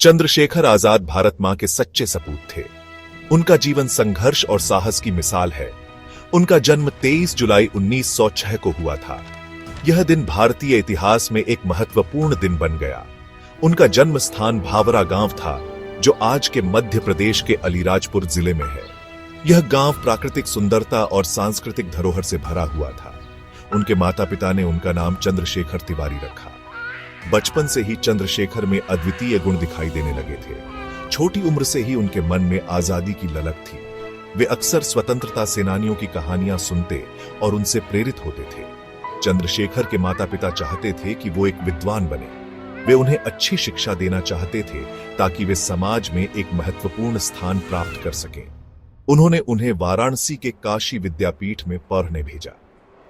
चंद्रशेखर आजाद भारत मां के सच्चे सपूत थे। उनका जीवन संघर्ष और साहस की मिसाल है। उनका जन्म 23 जुलाई 1906 को हुआ था। यह दिन भारतीय इतिहास में एक महत्वपूर्ण दिन बन गया। उनका जन्म स्थान भावरा गांव था, जो आज के मध्य प्रदेश के अलीराजपुर जिले में है। यह गांव प्राकृतिक सुंदरता और सांस्कृतिक धरोहर से भरा हुआ था। उनके माता पिता ने उनका नाम चंद्रशेखर तिवारी रखा। बचपन से ही चंद्रशेखर में अद्वितीय गुण दिखाई देने लगे थे। छोटी उम्र से ही उनके मन में आजादी की ललक थी। वे अक्सर स्वतंत्रता सेनानियों की कहानियां सुनते और उनसे प्रेरित होते थे। चंद्रशेखर के माता पिता चाहते थे कि वो एक विद्वान बने। वे उन्हें अच्छी शिक्षा देना चाहते थे ताकि वे समाज में एक महत्वपूर्ण स्थान प्राप्त कर सकें। उन्होंने उन्हें वाराणसी के काशी विद्यापीठ में पढ़ने भेजा।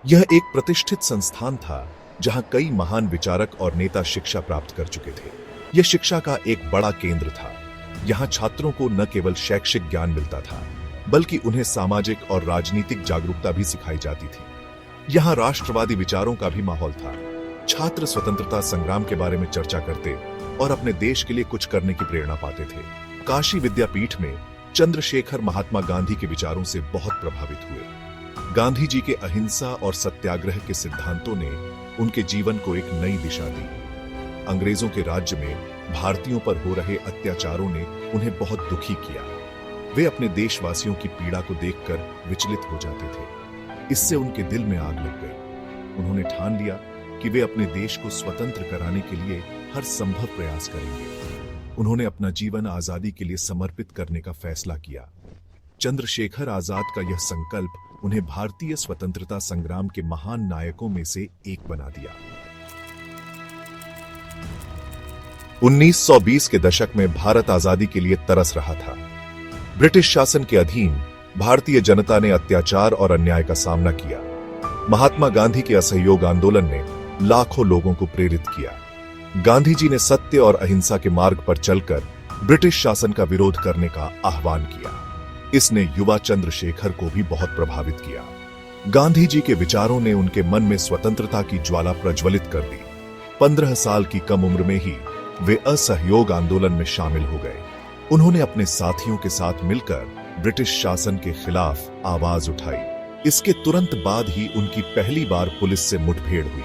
यह एक प्रतिष्ठित संस्थान था जहां कई महान विचारक और नेता शिक्षा प्राप्त कर चुके थे। यह शिक्षा का एक बड़ा केंद्र था। यहां छात्रों को न केवल शैक्षिक ज्ञान मिलता था, बल्कि उन्हें सामाजिक और राजनीतिक जागरूकता भी सिखाई जाती थी। यहां राष्ट्रवादी विचारों का भी माहौल था। छात्र स्वतंत्रता संग्राम के बारे में चर्चा करते और अपने देश के लिए कुछ करने की प्रेरणा पाते थे। काशी विद्यापीठ में चंद्रशेखर महात्मा गांधी के विचारों से बहुत प्रभावित हुए। गांधी जी के अहिंसा और सत्याग्रह के सिद्धांतों ने उनके जीवन को एक नई दिशा दी। अंग्रेजों के राज्य में भारतीयों पर हो रहे अत्याचारों ने उन्हें बहुत दुखी किया। वे अपने देशवासियों की पीड़ा को देखकर विचलित हो जाते थे। इससे उनके दिल में आग लग गई। उन्होंने ठान लिया कि वे अपने देश को स्वतंत्र कराने के लिए हर संभव प्रयास करेंगे। उन्होंने अपना जीवन आजादी के लिए समर्पित करने का फैसला किया। चंद्रशेखर आजाद का यह संकल्प उन्हें भारतीय स्वतंत्रता संग्राम के महान नायकों में से एक बना दिया। 1920 के दशक में भारत आजादी के लिए तरस रहा था। ब्रिटिश शासन के अधीन भारतीय जनता ने अत्याचार और अन्याय का सामना किया। महात्मा गांधी के असहयोग आंदोलन ने लाखों लोगों को प्रेरित किया। गांधी जी ने सत्य और अहिंसा के मार्ग पर चलकर ब्रिटिश शासन का विरोध करने का आह्वान किया। इसने युवा चंद्रशेखर को भी बहुत प्रभावित किया। गांधी जी के विचारों ने उनके मन में स्वतंत्रता की ज्वाला प्रज्वलित कर दी। 15 साल की कम उम्र में ही वे असहयोग आंदोलन में शामिल हो गए। उन्होंने अपने साथियों के साथ मिलकर ब्रिटिश शासन के खिलाफ आवाज उठाई। इसके तुरंत बाद ही उनकी पहली बार पुलिस से मुठभेड़ हुई।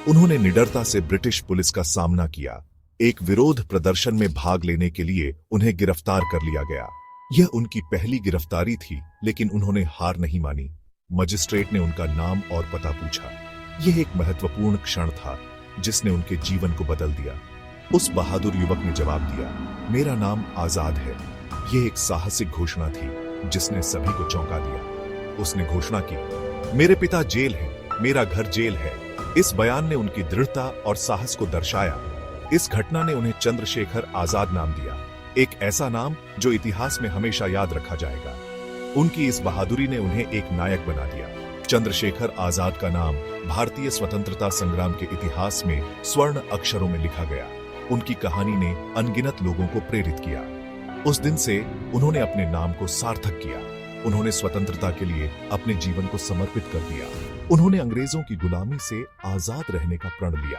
उन्होंने निडरता से ब्रिटिश पुलिस का सामना किया। एक विरोध प्रदर्शन में भाग लेने के लिए उन्हें गिरफ्तार कर लिया गया। यह उनकी पहली गिरफ्तारी थी, लेकिन उन्होंने हार नहीं मानी। मजिस्ट्रेट ने उनका नाम और पता पूछा। यह एक महत्वपूर्ण क्षण था जिसने उनके जीवन को बदल दिया। उस बहादुर युवक ने जवाब दिया, मेरा नाम आजाद है। यह एक साहसिक घोषणा थी जिसने सभी को चौंका दिया। उसने घोषणा की, मेरे पिता जेल है, मेरा घर जेल है। इस बयान ने उनकी दृढ़ता और साहस को दर्शाया। इस घटना ने उन्हें चंद्रशेखर आजाद नाम दिया, एक ऐसा नाम जो इतिहास में हमेशा याद रखा जाएगा। उनकी इस बहादुरी ने उन्हें एक नायक बना दिया। चंद्रशेखर आजाद का नाम भारतीय स्वतंत्रता संग्राम के इतिहास में स्वर्ण अक्षरों में लिखा गया। उनकी कहानी ने अनगिनत लोगों को प्रेरित किया। उस दिन से उन्होंने अपने नाम को सार्थक किया। उन्होंने स्वतंत्रता के लिए अपने जीवन को समर्पित कर दिया। उन्होंने अंग्रेजों की गुलामी से आजाद रहने का प्रण लिया।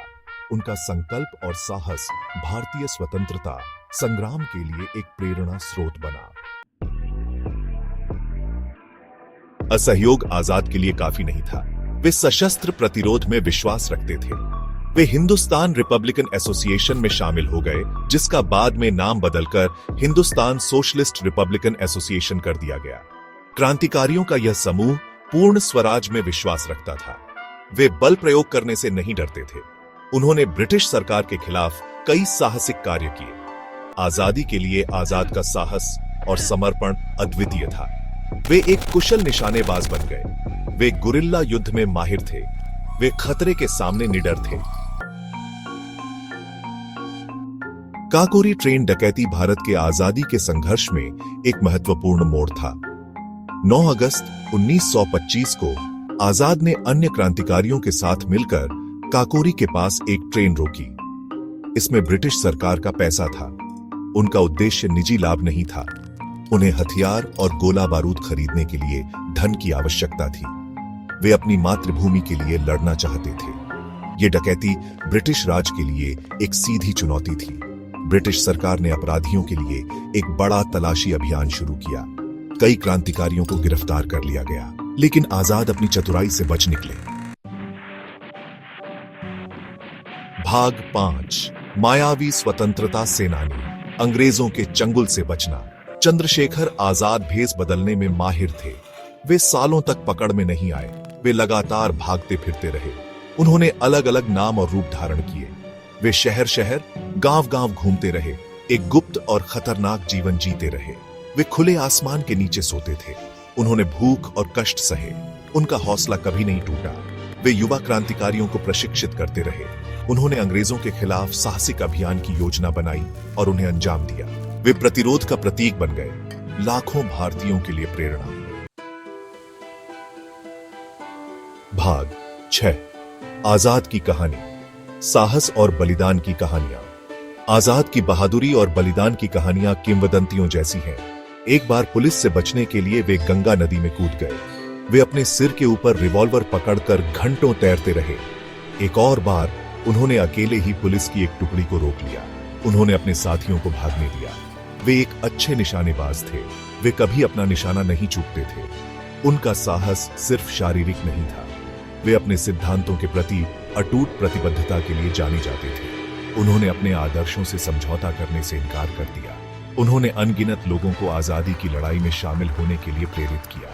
उनका संकल्प और साहस भारतीय स्वतंत्रता संग्राम के लिए एक प्रेरणा स्रोत बना। असहयोग आजाद के लिए काफी नहीं था। वे सशस्त्र प्रतिरोध में विश्वास रखते थे। वे हिंदुस्तान रिपब्लिकन एसोसिएशन में शामिल हो गए, जिसका बाद में नाम बदलकर हिंदुस्तान सोशलिस्ट रिपब्लिकन एसोसिएशन कर दिया गया। क्रांतिकारियों का यह समूह पूर्ण स्वराज में विश्वास रखता था। वे बल प्रयोग करने से नहीं डरते थे। उन्होंने ब्रिटिश सरकार के खिलाफ कई साहसिक कार्य किए। आजादी के लिए आजाद का साहस और समर्पण अद्वितीय था। वे एक कुशल निशानेबाज बन गए। वे गुरिल्ला युद्ध में माहिर थे। वे खतरे के सामने निडर थे। काकोरी ट्रेन डकैती भारत के आजादी के संघर्ष में एक महत्वपूर्ण मोड़ था। 9 अगस्त 1925 को आजाद ने अन्य क्रांतिकारियों के साथ मिलकर काकोरी के पास एक ट्रेन रोकी। इसमें ब्रिटिश सरकार का पैसा था। उनका उद्देश्य निजी लाभ नहीं था। उन्हें हथियार और गोला बारूद खरीदने के लिए धन की आवश्यकता थी। वे अपनी मातृभूमि के लिए लड़ना चाहते थे। ये डकैती ब्रिटिश राज के लिए एक सीधी चुनौती थी। ब्रिटिश सरकार ने अपराधियों के लिए एक बड़ा तलाशी अभियान शुरू किया। कई क्रांतिकारियों को गिरफ्तार कर लिया गया, लेकिन आजाद अपनी चतुराई से बच निकले। भाग 5, मायावी स्वतंत्रता सेनानी, अंग्रेजों के चंगुल से बचना। चंद्रशेखर आजाद भेष बदलने में माहिर थे। वे सालों तक पकड़ में नहीं आए। वे लगातार भागते फिरते रहे। उन्होंने अलग अलग नाम और रूप धारण किए। वे शहर शहर, गांव गांव घूमते रहे, एक गुप्त और खतरनाक जीवन जीते रहे। वे खुले आसमान के नीचे सोते थे। उन्होंने भूख और कष्ट सहे। उनका हौसला कभी नहीं टूटा। वे युवा क्रांतिकारियों को प्रशिक्षित करते रहे। उन्होंने अंग्रेजों के खिलाफ साहसिक अभियान की योजना बनाई और उन्हें अंजाम दिया। वे प्रतिरोध का प्रतीक बन गए, लाखों भारतीयों के लिए प्रेरणा। भाग 6, आजाद की कहानी, साहस और बलिदान की कहानियां। आजाद की बहादुरी और बलिदान की कहानियां किंवदंतियों जैसी हैं। एक बार पुलिस से बचने के लिए वे गंगा नदी में कूद गए। वे अपने सिर के ऊपर रिवॉल्वर पकड़कर घंटों तैरते रहे। एक और बार उन्होंने अकेले ही पुलिस की एक टुकड़ी को रोक लिया। उन्होंने अपने साथियों को भागने दिया। वे एक अच्छे निशानेबाज थे। वे कभी अपना निशाना नहीं चूकते थे। उनका साहस सिर्फ शारीरिक नहीं था। वे अपने सिद्धांतों के प्रति अटूट प्रतिबद्धता के लिए जाने जाते थे। उन्होंने अपने आदर्शों से समझौता करने से इनकार कर दिया। उन्होंने अनगिनत लोगों को आजादी की लड़ाई में शामिल होने के लिए प्रेरित किया।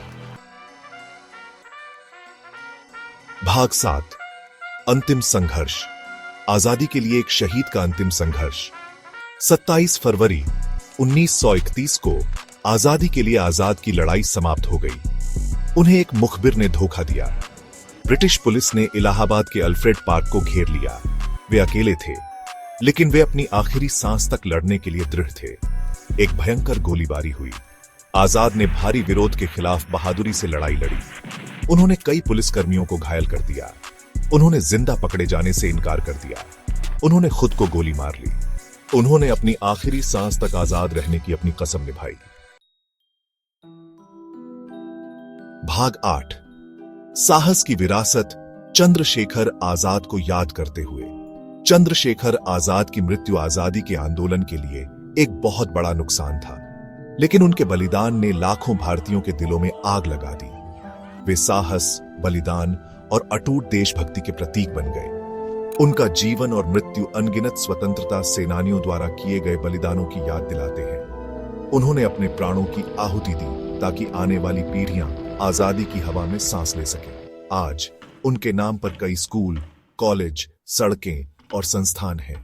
भाग 7, अंतिम संघर्ष, आजादी के लिए एक शहीद का अंतिम संघर्ष। 27 फरवरी 1931 को आजादी के लिए आजाद की लड़ाई समाप्त हो गई। उन्हें एक मुखबिर ने धोखा दिया। ब्रिटिश पुलिस ने इलाहाबाद के अल्फ्रेड पार्क को घेर लिया। वे अकेले थे, लेकिन वे अपनी आखिरी सांस तक लड़ने के लिए दृढ़ थे। एक भयंकर गोलीबारी हुई। आजाद ने भारी विरोध के खिलाफ बहादुरी से लड़ाई लड़ी। उन्होंने कई पुलिसकर्मियों को घायल कर दिया। उन्होंने जिंदा पकड़े जाने से इनकार कर दिया। उन्होंने खुद को गोली मार ली। उन्होंने अपनी आखिरी सांस तक आजाद रहने की अपनी कसम निभाई। भाग 8, साहस की विरासत, चंद्रशेखर आजाद को याद करते हुए। चंद्रशेखर आजाद की मृत्यु आजादी के आंदोलन के लिए एक बहुत बड़ा नुकसान था, लेकिन उनके बलिदान ने लाखों भारतीयों के दिलों में आग लगा दी। वे साहस, बलिदान और अटूट देशभक्ति के प्रतीक बन गए। उनका जीवन और मृत्यु अनगिनत स्वतंत्रता सेनानियों द्वारा किए गए बलिदानों की याद दिलाते हैं। उन्होंने अपने प्राणों की आहुति दी ताकि आने वाली पीढ़ियां आजादी की हवा में सांस ले सकें। आज उनके नाम पर कई स्कूल, कॉलेज, सड़कें और संस्थान हैं।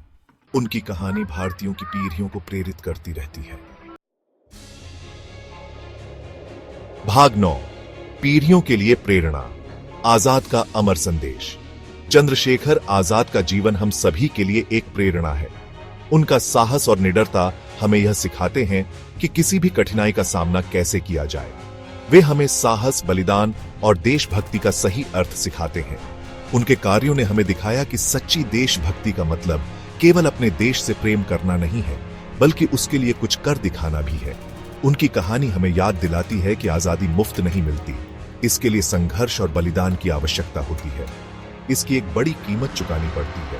उनकी कहानी भारतीयों की पीढ़ियों को प्रेरित करती रहती है। भाग 9, पीढ़ियों के लिए प्रेरणा, आजाद का अमर संदेश। चंद्रशेखर आजाद का जीवन हम सभी के लिए एक प्रेरणा है। उनका साहस और निडरता हमें यह सिखाते हैं कि किसी भी कठिनाई का सामना कैसे किया जाए। वे हमें साहस, बलिदान और देशभक्ति का सही अर्थ सिखाते हैं। उनके कार्यों ने हमें दिखाया कि सच्ची देशभक्ति का मतलब केवल अपने देश से प्रेम करना नहीं है, बल्कि उसके लिए कुछ कर दिखाना भी है। उनकी कहानी हमें याद दिलाती है कि आजादी मुफ्त नहीं मिलती। इसके लिए संघर्ष और बलिदान की आवश्यकता होती है। इसकी एक बड़ी कीमत चुकानी पड़ती है।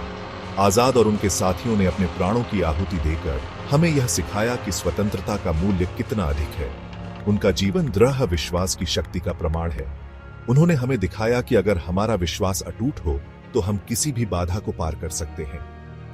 आजाद और उनके साथियों ने अपने प्राणों की आहुति देकर हमें यह सिखाया कि स्वतंत्रता का मूल्य कितना अधिक है। उनका जीवन दृढ़ विश्वास की शक्ति का प्रमाण है। उन्होंने हमें दिखाया कि अगर हमारा विश्वास अटूट हो तो हम किसी भी बाधा को पार कर सकते हैं।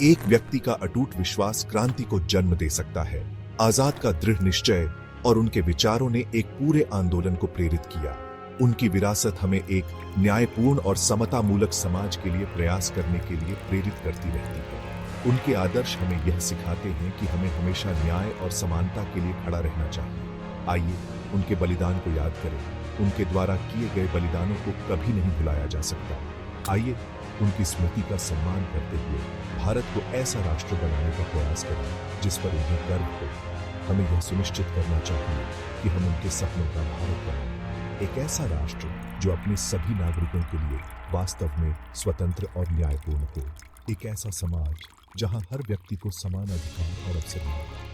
एक व्यक्ति का अटूट विश्वास क्रांति को जन्म दे सकता है। आजाद का दृढ़ निश्चय और उनके विचारों ने एक पूरे आंदोलन को प्रेरित किया। उनकी विरासत हमें एक न्यायपूर्ण और समतामूलक समाज के लिए प्रयास करने के लिए प्रेरित करती रहती है। उनके आदर्श हमें यह सिखाते हैं कि हमें हमेशा न्याय और समानता के लिए खड़ा रहना चाहिए। आइए उनके बलिदान को याद करें। उनके द्वारा किए गए बलिदानों को कभी नहीं भुलाया जा सकता। आइए उनकी स्मृति का सम्मान करते हुए भारत को ऐसा राष्ट्र बनाने का प्रयास करें जिस पर उन्हें गर्व हो। हमें यह सुनिश्चित करना चाहिए कि हम उनके सपनों का भारत बनाएं, एक ऐसा राष्ट्र जो अपने सभी नागरिकों के लिए वास्तव में स्वतंत्र और न्यायपूर्ण हो। एक ऐसा समाज जहां हर व्यक्ति को समान अधिकार और अवसर मिले।